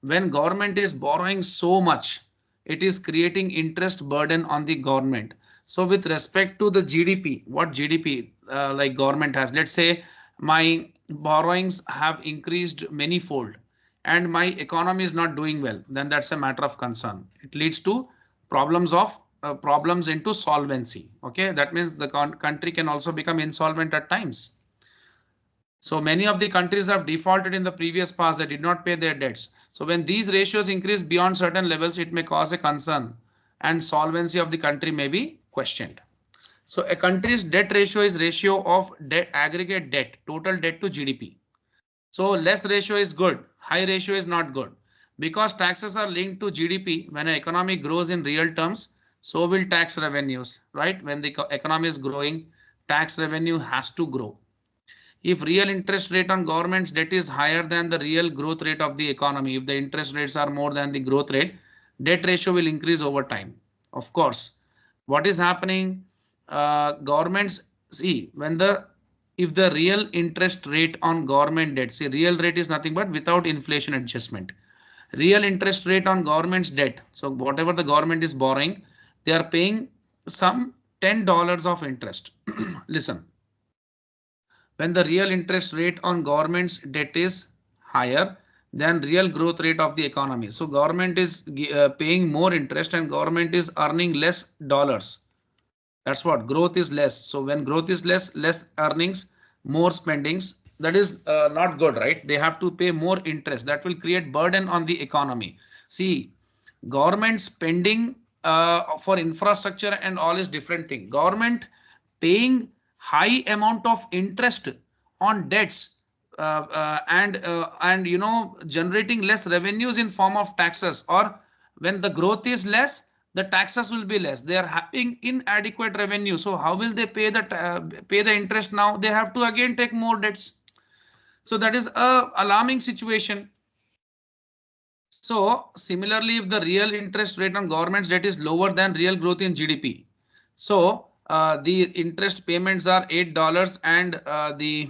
when government is borrowing so much, it is creating interest burden on the government. So with respect to the GDP, what GDP like government has, let's say my borrowings have increased many fold and my economy is not doing well, then that's a matter of concern. It leads to problems into solvency. Okay, that means the country can also become insolvent at times. So many of the countries have defaulted in the previous past. They did not pay their debts. So when these ratios increase beyond certain levels, it may cause a concern and solvency of the country may be questioned. So a country's debt ratio is ratio of debt, aggregate debt, total debt to GDP. So less ratio is good, high ratio is not good, because taxes are linked to GDP. When an economy grows in real terms, so will tax revenues, right? When the economy is growing, tax revenue has to grow. If real interest rate on government's debt is higher than the real growth rate of the economy, if the interest rates are more than the growth rate, debt ratio will increase over time. Of course, what is happening? Governments see when if the real interest rate on government debt, see real rate is nothing but without inflation adjustment. Real interest rate on government's debt. So whatever the government is borrowing, they are paying some $10 of interest. Listen, when the real interest rate on government's debt is higher than real growth rate of the economy. So government is paying more interest and government is earning less dollars. That's what growth is less. So when growth is less earnings, more spendings. That is not good, right? They have to pay more interest. That will create burden on the economy. See, government spending for infrastructure and all is different thing. Government paying high amount of interest on debts and generating less revenues in form of taxes, or when the growth is less, the taxes will be less. They are having inadequate revenue. So how will they pay the interest now? They have to again take more debts. So that is a alarming situation. So similarly, if the real interest rate on government's debt is lower than real growth in GDP, so the interest payments are $8 and the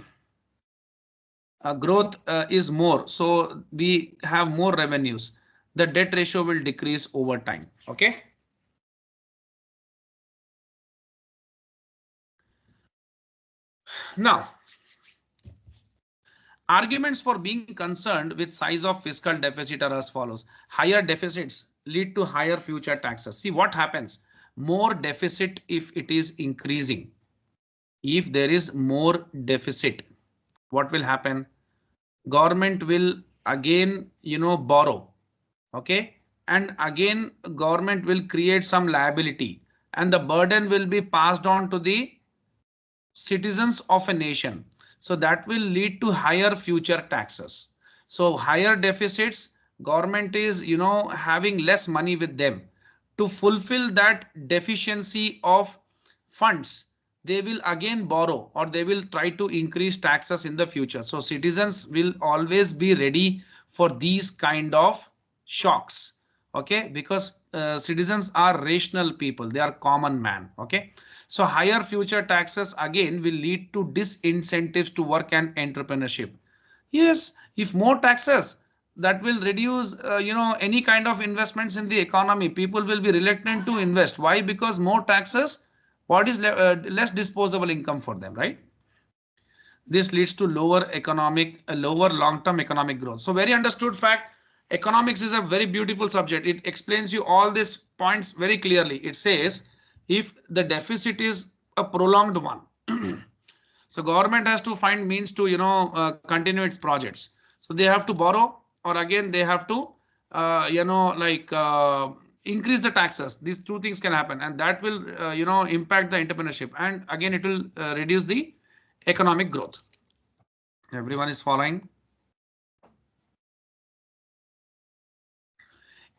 growth is more. So we have more revenues. The debt ratio will decrease over time. Okay. Now, arguments for being concerned with size of fiscal deficit are as follows. Higher deficits lead to higher future taxes. See what happens. More deficit if it is increasing. If there is more deficit, what will happen? Government will again, borrow. Okay. And again, government will create some liability and the burden will be passed on to the citizens of a nation. So that will lead to higher future taxes. So higher deficits, government is, having less money with them to fulfill that deficiency of funds. They will again borrow or they will try to increase taxes in the future. So citizens will always be ready for these kind of shocks. Okay, because citizens are rational people, they are common man. Okay, so higher future taxes again will lead to disincentives to work and entrepreneurship. Yes, if more taxes, that will reduce any kind of investments in the economy. People will be reluctant to invest. Why? Because more taxes, what is less disposable income for them, right? This leads to lower long-term economic growth. So very understood fact. Economics is a very beautiful subject. It explains you all these points very clearly. It says if the deficit is a prolonged one, so government has to find means to continue its projects. So they have to borrow, or again they have to increase the taxes. These two things can happen, and that will impact the entrepreneurship, and again it will reduce the economic growth. Everyone is following?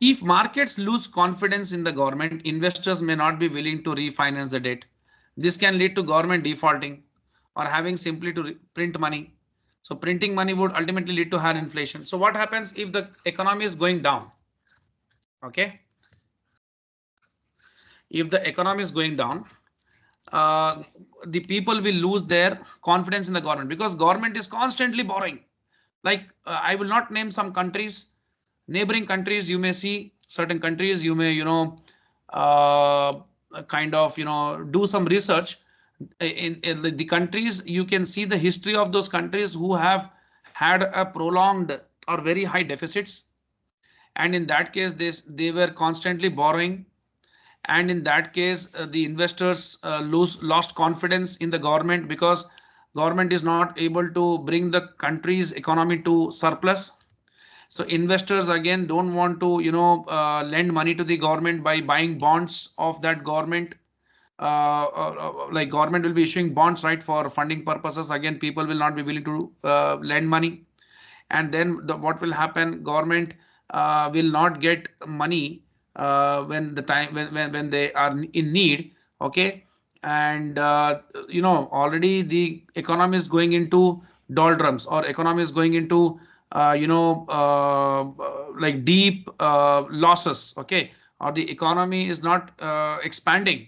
If markets lose confidence in the government, investors may not be willing to refinance the debt. This can lead to government defaulting or having simply to print money. So printing money would ultimately lead to higher inflation. So what happens if the economy is going down? Okay. If the economy is going down, the people will lose their confidence in the government, because government is constantly borrowing. Like I will not name some countries, neighboring countries. You may see certain countries, you may uh, do some research in the countries. You can see the history of those countries who have had a prolonged or very high deficits, and in that case they were constantly borrowing, and in that case the investors lost confidence in the government, because government is not able to bring the country's economy to surplus. So investors again don't want to lend money to the government by buying bonds of that government. Like government will be issuing bonds, right, for funding purposes. Again, people will not be willing to lend money, and then what will happen? Government will not get money when the time when they are in need. Okay, and already the economy is going into doldrums, or economy is going into like deep losses. Okay, or the economy is not expanding.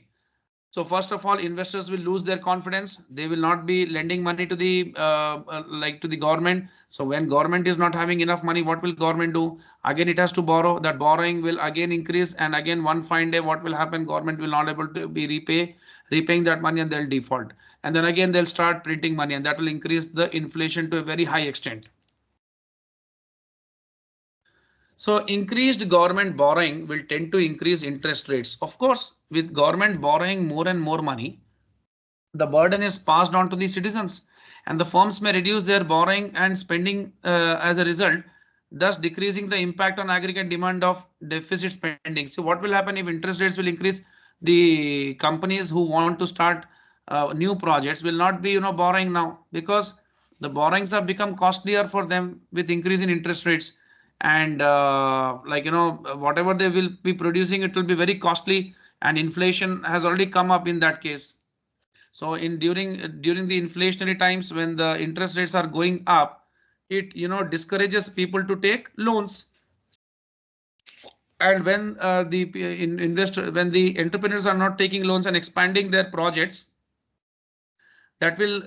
So first of all, investors will lose their confidence. They will not be lending money to the to the government. So when government is not having enough money, what will government do? Again, it has to borrow. That borrowing will again increase, and again one fine day, what will happen? Government will not able to be repaying that money, and they'll default. And then again they'll start printing money, and that will increase the inflation to a very high extent. So increased government borrowing will tend to increase interest rates. Of course, with government borrowing more and more money, the burden is passed on to the citizens, and the firms may reduce their borrowing and spending as a result, thus decreasing the impact on aggregate demand of deficit spending. So what will happen if interest rates will increase? The companies who want to start new projects will not be borrowing now, because the borrowings have become costlier for them with increase in interest rates, and whatever they will be producing, it will be very costly, and inflation has already come up in that case. So during the inflationary times, when the interest rates are going up, it discourages people to take loans. And when when the entrepreneurs are not taking loans and expanding their projects, that will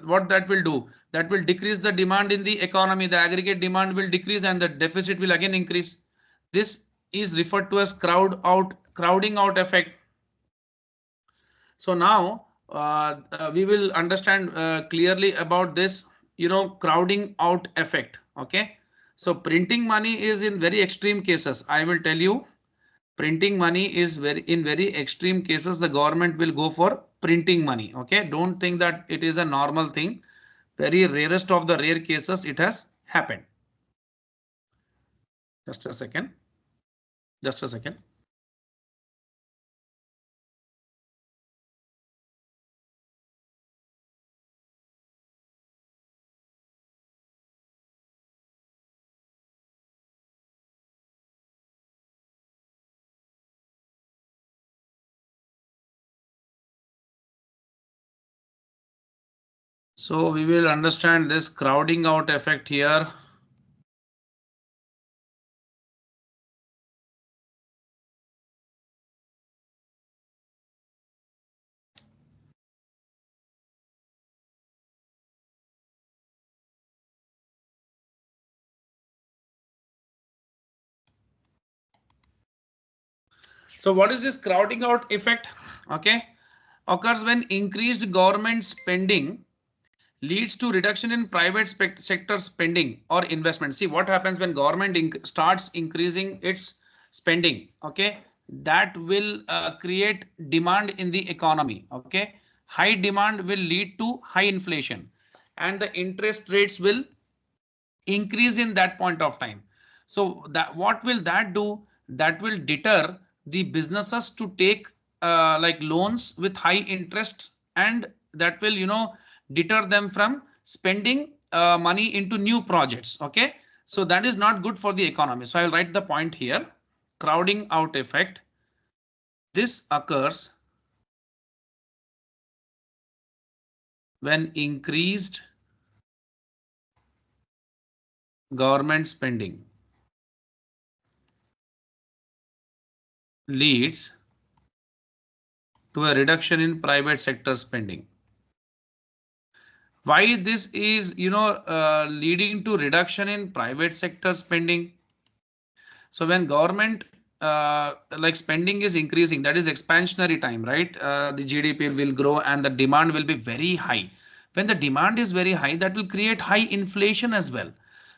what that will do? That will decrease the demand in the economy. The aggregate demand will decrease, and the deficit will again increase. This is referred to as crowding out effect. So now we will understand clearly about this, crowding out effect. Okay. So printing money is in very extreme cases. I will tell you, printing money is in very extreme cases, the government will go for printing money. Okay. Don't think that it is a normal thing. Very rarest of the rare cases it has happened. Just a second. Just a second. So we will understand this crowding out effect here. So what is this crowding out effect? Okay, occurs when increased government spending leads to reduction in private sector spending or investment. See what happens when government starts increasing its spending. Okay, that will create demand in the economy. Okay, high demand will lead to high inflation, and the interest rates will increase in that point of time. So that what will that do? That will deter the businesses to take like loans with high interest, and that will deter them from spending money into new projects. Okay, so that is not good for the economy. So I will write the point here: crowding out effect. This occurs when increased government spending leads to a reduction in private sector spending. Why this is leading to reduction in private sector spending? So when government like spending is increasing, that is expansionary time, right? The GDP will grow and the demand will be very high. When the demand is very high, that will create high inflation as well.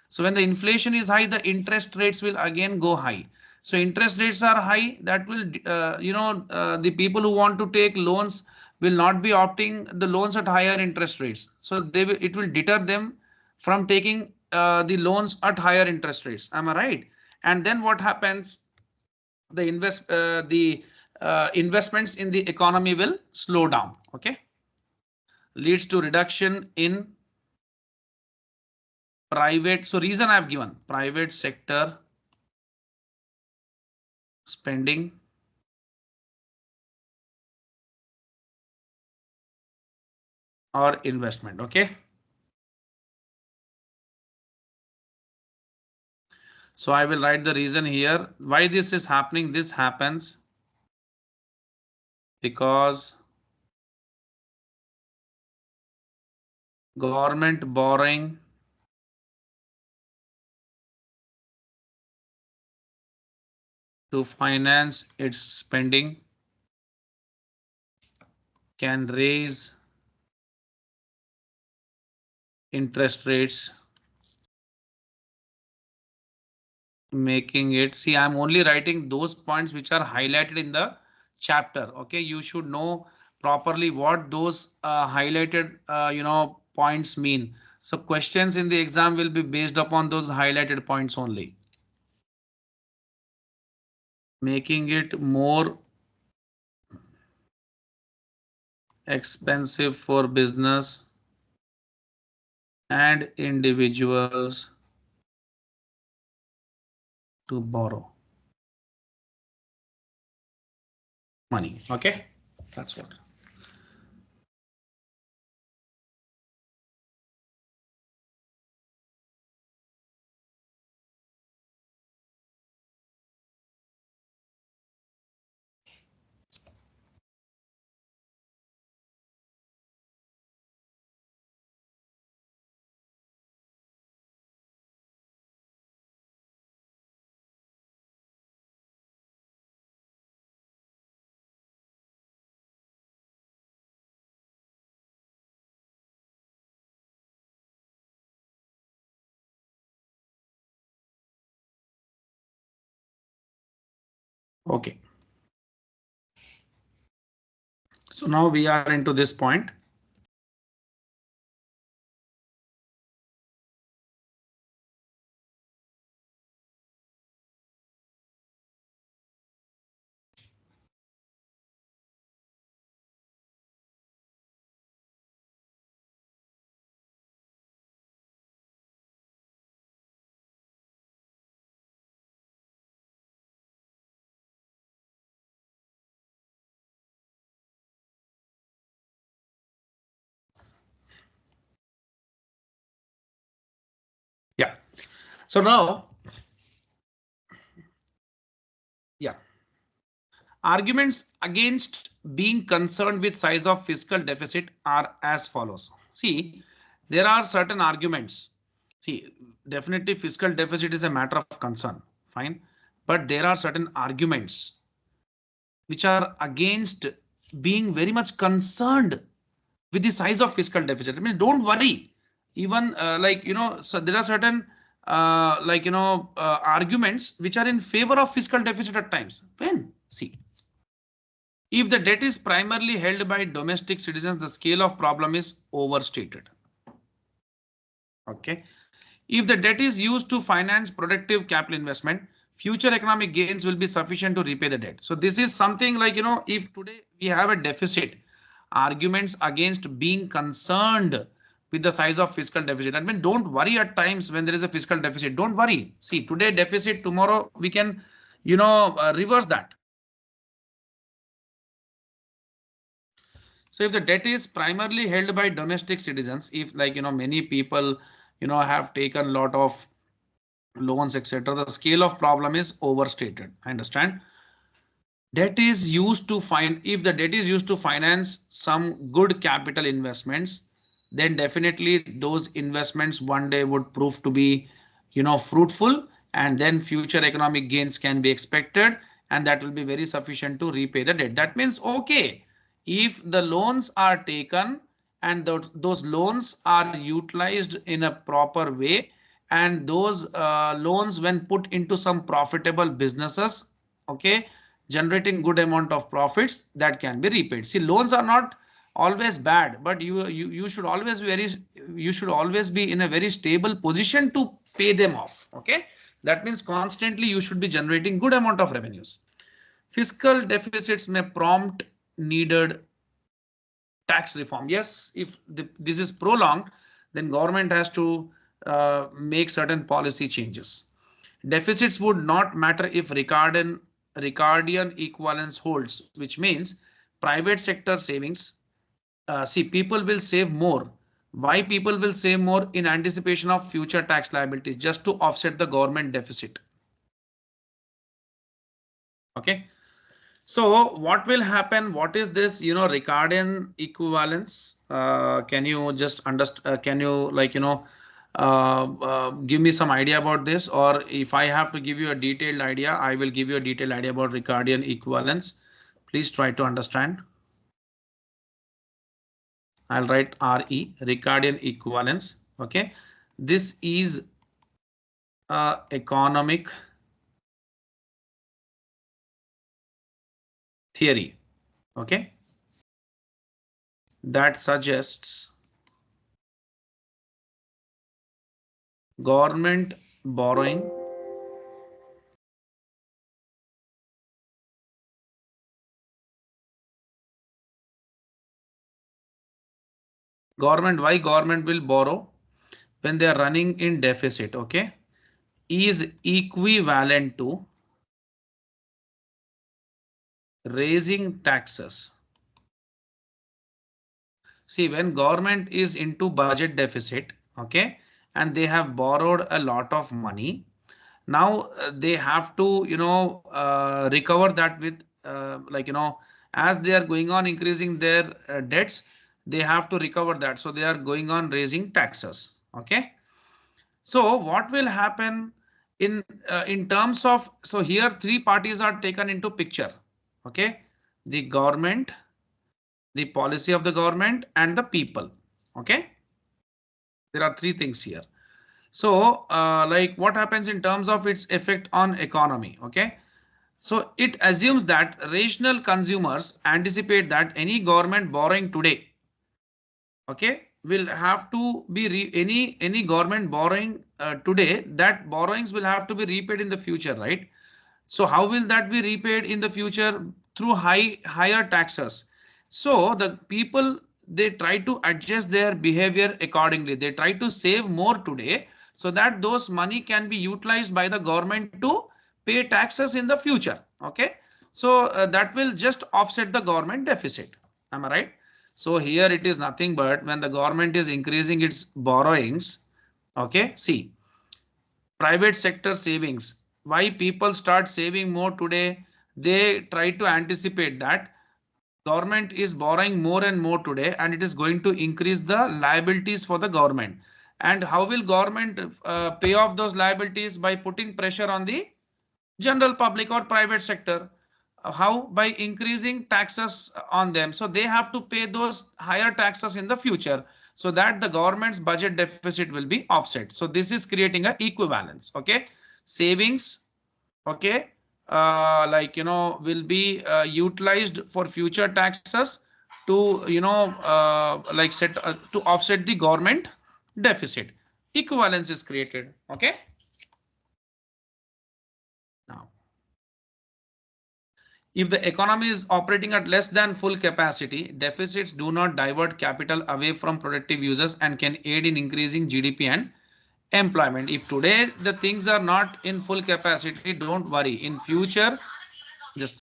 So when the inflation is high, the interest rates will again go high. So interest rates are high, that will the people who want to take loans will not be opting the loans at higher interest rates. So it will deter them from taking the loans at higher interest rates. Am I right? And then what happens? The investments in the economy will slow down. Okay, leads to reduction in private. So reason I have given: private sector spending or investment. Okay, so I will write the reason here why this is happening. This happens because government borrowing to finance its spending can raise interest rates, making it. See, I'm only writing those points which are highlighted in the chapter. Okay, you should know properly what those highlighted points mean. So questions in the exam will be based upon those highlighted points only, making it more expensive for business and individuals to borrow money. Okay, that's what. Okay, so now we are into this point. Yeah, so now, yeah, arguments against being concerned with size of fiscal deficit are as follows. See, there are certain arguments. See, definitely fiscal deficit is a matter of concern. Fine. But there are certain arguments which are against being very much concerned with the size of fiscal deficit. I mean, don't worry. Even so there are certain arguments which are in favor of fiscal deficit at times. When see, if the debt is primarily held by domestic citizens, the scale of problem is overstated. Okay. If the debt is used to finance productive capital investment, future economic gains will be sufficient to repay the debt. So this is something like, if today we have a deficit, arguments against being concerned with the size of fiscal deficit. I mean, don't worry at times when there is a fiscal deficit. Don't worry. See, today deficit, tomorrow we can, reverse that. So if the debt is primarily held by domestic citizens, if many people, have taken a lot of loans, etc., the scale of problem is overstated. I understand. Debt is used to if the debt is used to finance some good capital investments, then definitely those investments one day would prove to be, fruitful, and then future economic gains can be expected, and that will be very sufficient to repay the debt. That means, okay, if the loans are taken and those loans are utilized in a proper way, and those loans when put into some profitable businesses, okay, generating good amount of profits, that can be repaid. See, loans are not always bad, but you should always be in a very stable position to pay them off. Okay, that means constantly you should be generating good amount of revenues. Fiscal deficits may prompt needed tax reform. Yes, if this is prolonged, then government has to make certain policy changes. Deficits would not matter if Ricardian equivalence holds, which means private sector savings. See, people will save more. Why people will save more? In anticipation of future tax liabilities, just to offset the government deficit. Okay. So what will happen? What is this, Ricardian equivalence? Can you just understand? Can you give me some idea about this? Or if I have to give you a detailed idea, I will give you a detailed idea about Ricardian equivalence. Please try to understand. I'll write RE, Ricardian equivalence. Okay. This is economic theory. Okay. That suggests government borrowing why government will borrow when they are running in deficit, okay, is equivalent to raising taxes. See, when government is into budget deficit, okay, and they have borrowed a lot of money, now they have to, recover that with as they are going on increasing their debts, they have to recover that. So they are going on raising taxes. Okay. So what will happen in terms of, so here three parties are taken into picture. Okay. The government, the policy of the government, and the people. Okay. There are three things here. So what happens in terms of its effect on economy? Okay. So it assumes that rational consumers anticipate that any government borrowing today, okay, will have to be any government borrowing today, that borrowings will have to be repaid in the future, right? So how will that be repaid in the future? Through higher taxes. So the people, they try to adjust their behavior accordingly. They try to save more today so that those money can be utilized by the government to pay taxes in the future. Okay. So that will just offset the government deficit. Am I right? So here it is nothing but when the government is increasing its borrowings. Okay. See, private sector savings. Why people start saving more today? They try to anticipate that government is borrowing more and more today, and it is going to increase the liabilities for the government. And how will government pay off those liabilities? By putting pressure on the general public or private sector. how? By increasing taxes on them. So they have to pay those higher taxes in the future, so that the government's budget deficit will be offset. So this is creating a equivalence. Okay, savings, okay, will be utilized for future taxes to to offset the government deficit. Equivalence is created. Okay, now if the economy is operating at less than full capacity, deficits do not divert capital away from productive uses and can aid in increasing GDP and employment. If today the things are not in full capacity, don't worry. In future, just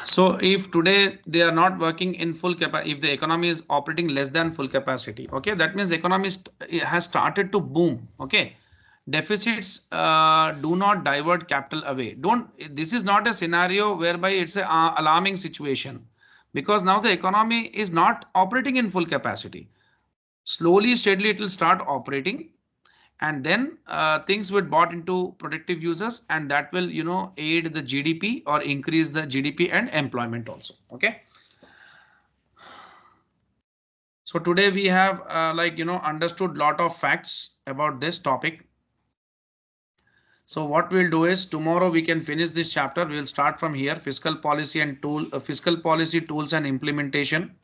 so if today they are not working in full capacity, if the economy is operating less than full capacity, okay, that means the economy has started to boom. Okay, deficits do not divert capital away. Don't. This is not a scenario whereby it's a alarming situation, because now the economy is not operating in full capacity. Slowly, steadily, it will start operating, and then things will bought into productive uses, and that will aid the GDP or increase the GDP and employment also. Okay, so today we have understood lot of facts about this topic. So what we'll do is tomorrow we can finish this chapter. We'll start from here, fiscal policy and fiscal policy tools and implementation.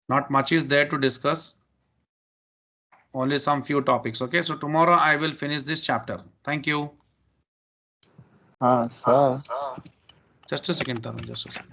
Not much is there to discuss, only some few topics. Okay, so tomorrow I will finish this chapter. Thank you. Sir. Just a second, Tarun, just a second.